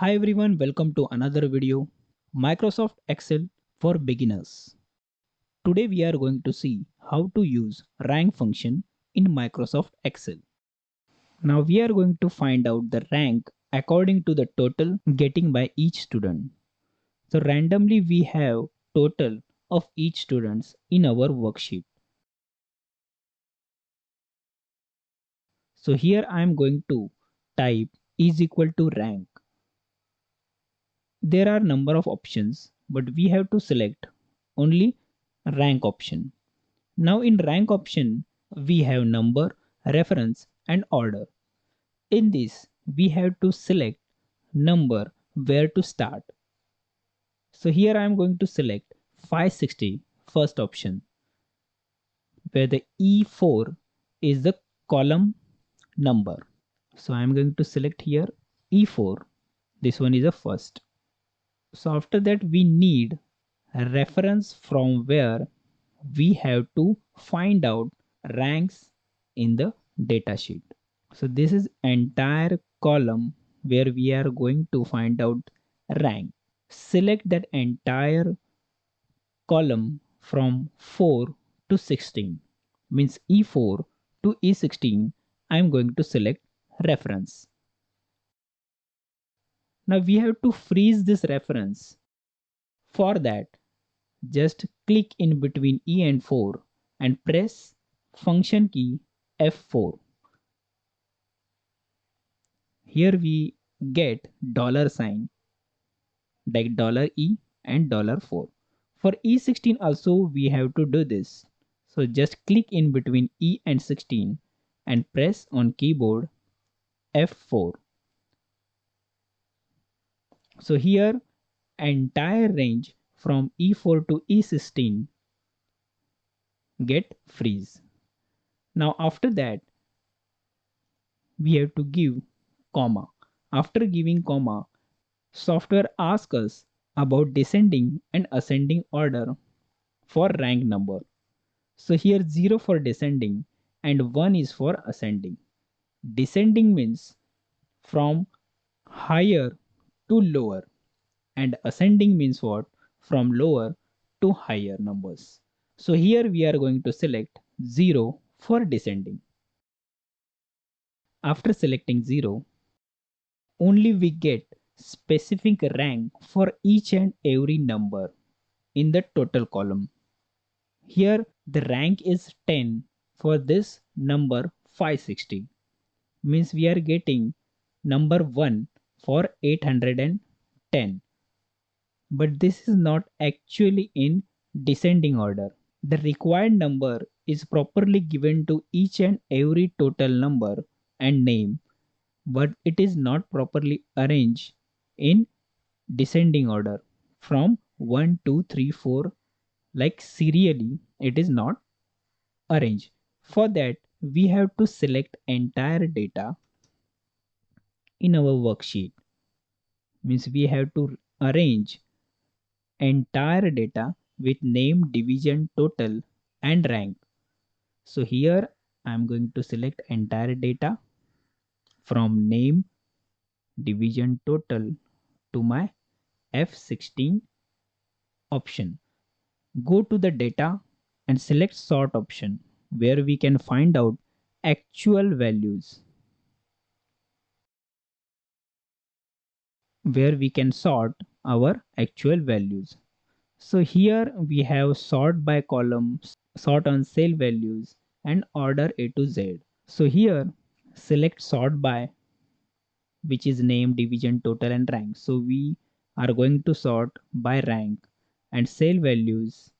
Hi everyone, welcome to another video, Microsoft Excel for beginners. Today we are going to see how to use rank function in Microsoft Excel. Now we are going to find out the rank according to the total getting by each student. So randomly we have total of each students in our worksheet. So here I am going to type is equal to rank. There are number of options, but we have to select only rank option. Now in rank option, we have number, reference and order. In this, we have to select number where to start. So here I am going to select 560, first option, where the E4 is the column number. So I am going to select here E4. This one is the first. So after that we need a reference from where we have to find out ranks in the data sheet. So this is entire column where we are going to find out rank. Select that entire column from 4 to 16, means E4 to E16. I'm going to select reference. Now we have to freeze this reference. For that, just click in between E and 4 and press function key F4. Here we get dollar sign like $E and $4. For E16 also we have to do this. So just click in between E and 16 and press on keyboard F4. So here entire range from E4 to E16 get freeze. Now after that we have to give comma. After giving comma, software asks us about descending and ascending order for rank number. So here 0 for descending and 1 is for ascending. Descending means from higher to lower and ascending means what? From lower to higher numbers. So here we are going to select 0 for descending. After selecting 0, only we get specific rank for each and every number in the total column. Here the rank is 10 for this number 560, means we are getting number 1 for 810, but this is not actually in descending order. The required number is properly given to each and every total number and name, but it is not properly arranged in descending order from 1 2 3 4, like serially it is not arranged. For that we have to select entire data in our worksheet, means we have to arrange entire data with name, division, total and rank. So here I am going to select entire data from name, division, total to my F16 option. Go to the data and select sort option where we can find out actual values, where we can sort our actual values. So here we have sort by columns, sort on cell values and order A to Z. So here select sort by, which is name, division, total and rank. So we are going to sort by rank, and cell values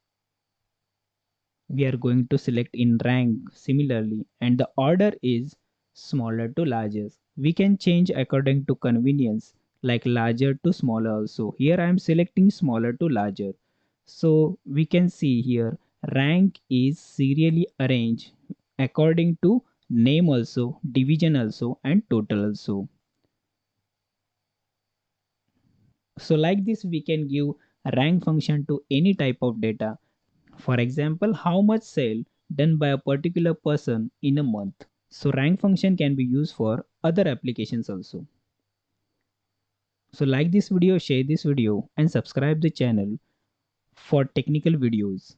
we are going to select in rank similarly, and the order is smaller to larger. We can change according to convenience, like larger to smaller also. Here I am selecting smaller to larger. So we can see here rank is serially arranged according to name also, division also and total also. So like this we can give a rank function to any type of data. For example, how much sale done by a particular person in a month. So rank function can be used for other applications also. So like this video, share this video and subscribe the channel for technical videos.